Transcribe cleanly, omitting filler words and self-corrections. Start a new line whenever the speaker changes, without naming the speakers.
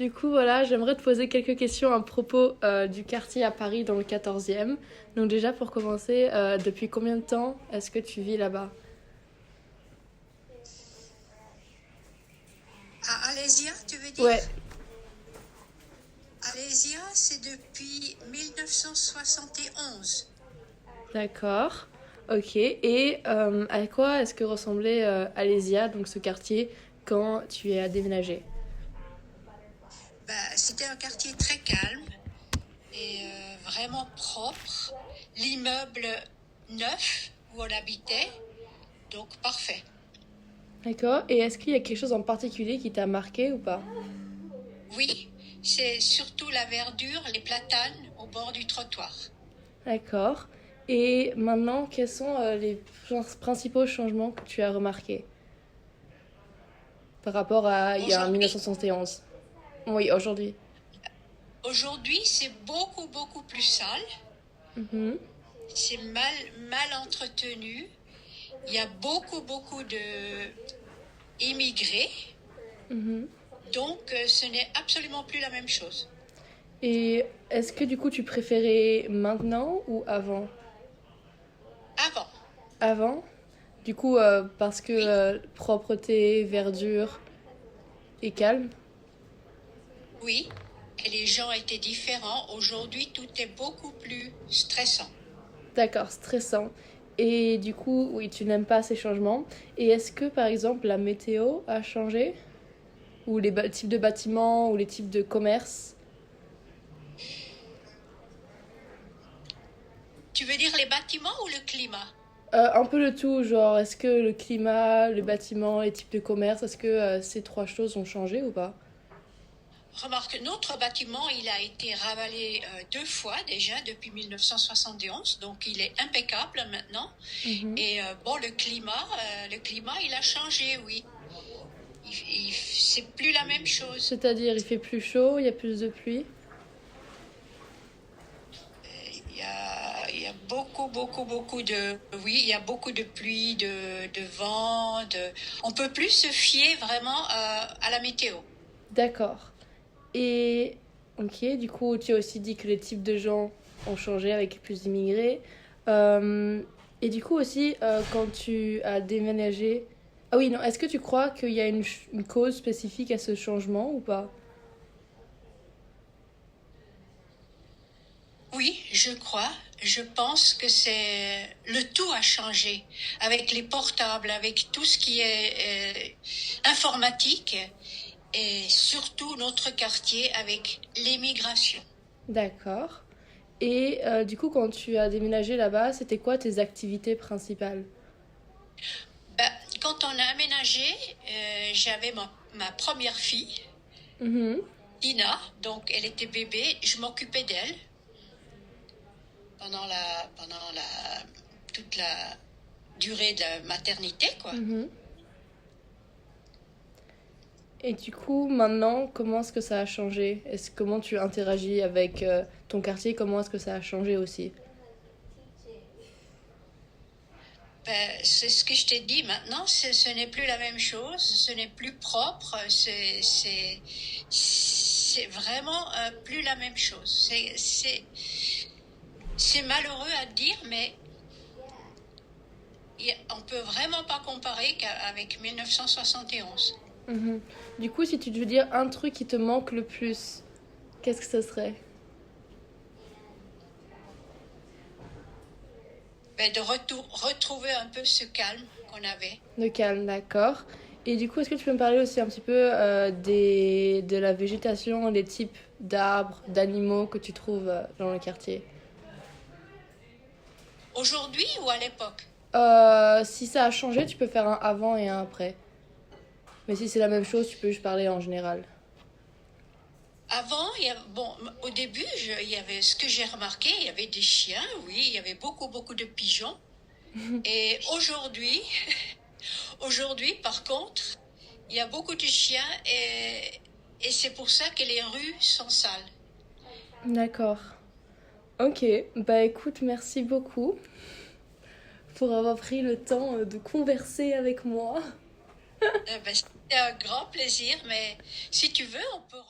Du coup, voilà, j'aimerais te poser quelques questions à propos du quartier à Paris dans le 14e. Donc déjà, pour commencer, depuis combien de temps est-ce que tu vis là-bas?
À Alésia, tu veux dire?
Ouais,
Alésia, c'est depuis 1971.
d'accord. Ok. Et à quoi est-ce que ressemblait Alésia, donc ce quartier, quand tu es à déménager?
C'était un quartier très calme et vraiment propre. L'immeuble neuf où on habitait, donc parfait.
D'accord. Et est-ce qu'il y a quelque chose en particulier qui t'a marqué ou pas?
Oui, c'est surtout la verdure, les platanes au bord du trottoir.
D'accord. Et maintenant, quels sont les principaux changements que tu as remarqués par rapport à il y a
Aujourd'hui,
1971? Oui, aujourd'hui.
aujourd'hui, c'est beaucoup, beaucoup plus sale.
Mhm.
C'est mal entretenu. Il y a beaucoup, beaucoup de immigrés.
Mhm.
Donc, ce n'est absolument plus la même chose.
Et est-ce que du coup tu préférais maintenant ou avant?
Avant,
Avant? Du coup, parce que
oui,
propreté, verdure et calme?
oui, et les gens étaient différents. Aujourd'hui, tout est beaucoup plus stressant.
D'accord, stressant. Et du coup, oui, tu n'aimes pas ces changements. Et est-ce que par exemple la météo a changé? Ou les types de bâtiments ou les types de commerces?
Tu veux dire les bâtiments ou le climat?
Un peu le tout, genre est-ce que le climat, le bâtiment, les types de commerce, est-ce que ces trois choses ont changé ou pas?
Remarque, notre bâtiment, il a été ravalé deux fois déjà depuis 1971, donc il est impeccable maintenant.
Mhm.
Et bon, le climat, il a changé, oui. C'est plus la même chose.
C'est-à-dire il fait plus chaud, il y a plus de pluie?
Il y a beaucoup, beaucoup, beaucoup de... Oui, il y a beaucoup de pluie, de vent. On peut plus se fier vraiment à la météo.
D'accord. Et ok, du coup, tu as aussi dit que les types de gens ont changé avec plus d'immigrés. Euh, et du coup aussi, quand tu as déménagé... Ah oui, non, est-ce que tu crois qu'il y a une cause spécifique à ce changement ou pas?
Oui, je crois. Je pense que c'est... Le tout a changé avec les portables, avec tout ce qui est informatique et surtout notre quartier avec l'émigration.
D'accord. Et du coup, quand tu as déménagé là-bas, c'était quoi tes activités principales?
Ben, quand on a aménagé, j'avais ma première fille,
Mhm.
Ina, donc elle était bébé, je m'occupais d'elle pendant toute la durée de la maternité, quoi.
Mhm. Et du coup, maintenant, comment est-ce que ça a changé? Comment tu interagis avec ton quartier? Comment est-ce que ça a changé aussi?
C'est ce que je t'ai dit maintenant, ce n'est plus la même chose, ce n'est plus propre, c'est vraiment plus la même chose. C'est malheureux à dire, mais on peut vraiment pas comparer qu'avec 1971.
Mhm. Du coup, si tu devais dire un truc qui te manque le plus, qu'est-ce que ce serait?
De retrouver un peu ce calme qu'on avait.
Le calme, d'accord. Et du coup, est-ce que tu peux me parler aussi un petit peu de la végétation, des types d'arbres, d'animaux que tu trouves dans le quartier?
Aujourd'hui ou à l'époque?
Si ça a changé, tu peux faire un avant et un après. Mais si c'est la même chose, tu peux juste parler en général.
Avant, bon, au début, il y avait ce que j'ai remarqué, il y avait des chiens, oui, il y avait beaucoup, beaucoup de pigeons. Et aujourd'hui, par contre, il y a beaucoup de chiens et c'est pour ça que les rues sont sales.
D'accord. Ok, bah écoute, merci beaucoup pour avoir pris le temps de converser avec moi.
C'était un grand plaisir, mais si tu veux, on peut